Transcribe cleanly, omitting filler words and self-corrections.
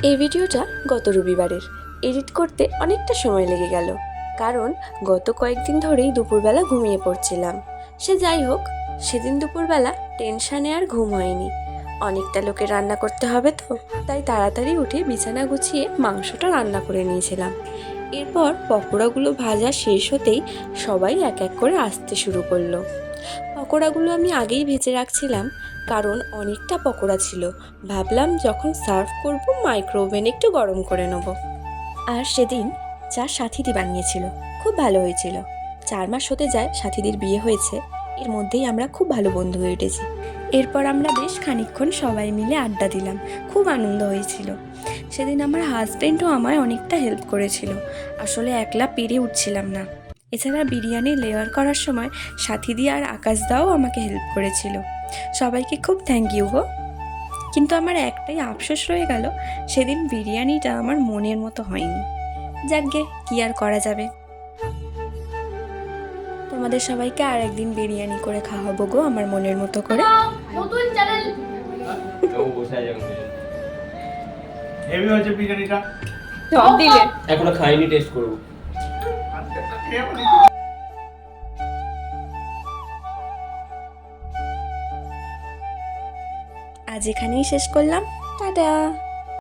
এই ভিডিওটা গত রবিবারের। এডিট করতে অনেকটা সময় লেগে গেল, কারণ গত কয়েকদিন ধরেই দুপুরবেলা ঘুমিয়ে পড়ছিলাম। সে যাই হোক, সেদিন দুপুরবেলা টেনশানে আর ঘুম হয়নি। অনেকটা লোকের রান্না করতে হবে তো, তাই তাড়াতাড়ি উঠে বিছানা গুছিয়ে মাংসটা রান্না করে নিয়েছিলাম। এরপর পকোড়াগুলো ভাজা শেষ হতেই সবাই এক এক করে আসতে শুরু করলো। পকোড়াগুলো আমি আগেই ভেজে রাখছিলাম, কারণ অনেকটা পকোড়া ছিল। ভাবলাম যখন সার্ভ করব মাইক্রো ওভেনে একটু গরম করে নেব। আর সেদিন চা সাথীদি বানিয়েছিল, খুব ভালো হয়েছিল। 4 মাস হতে যায় সাথীদির বিয়ে হয়েছে, এর মধ্যেই আমরা খুব ভালো বন্ধু হয়ে উঠেছি। এরপর আমরা বেশ খানিকক্ষণ সবাই মিলে আড্ডা দিলাম, খুব আনন্দ হয়েছিল। সেদিন আমার হাজব্যান্ডও আমায় অনেকটা হেল্প করেছিল, আসলে একলা পেরে উঠছিলাম না। এছাড়া বিরিয়ানি লেয়ার করার সময় সাথীদি আর আকাশদাও আমাকে হেল্প করেছিল। সবাইকে খুব থ্যাংক ইউ গো। কিন্তু আমার একটাই আফসোস রয়ে গেল, সেদিন বিরিয়ানিটা আমার মনের মতো হয়নি। যাকগে, কি আর করা যাবে। তোমাদের সবাইকে আর একদিন বিরিয়ানি করে খাওয়াবো গো, আমার মনের মতো করে। নতুন চ্যানেল হেভি হয়েছে বিরিয়ানিটা। সব দিলে এখনো খাইনি, টেস্ট করব। আজ এখানেই শেষ করলাম, টাটা।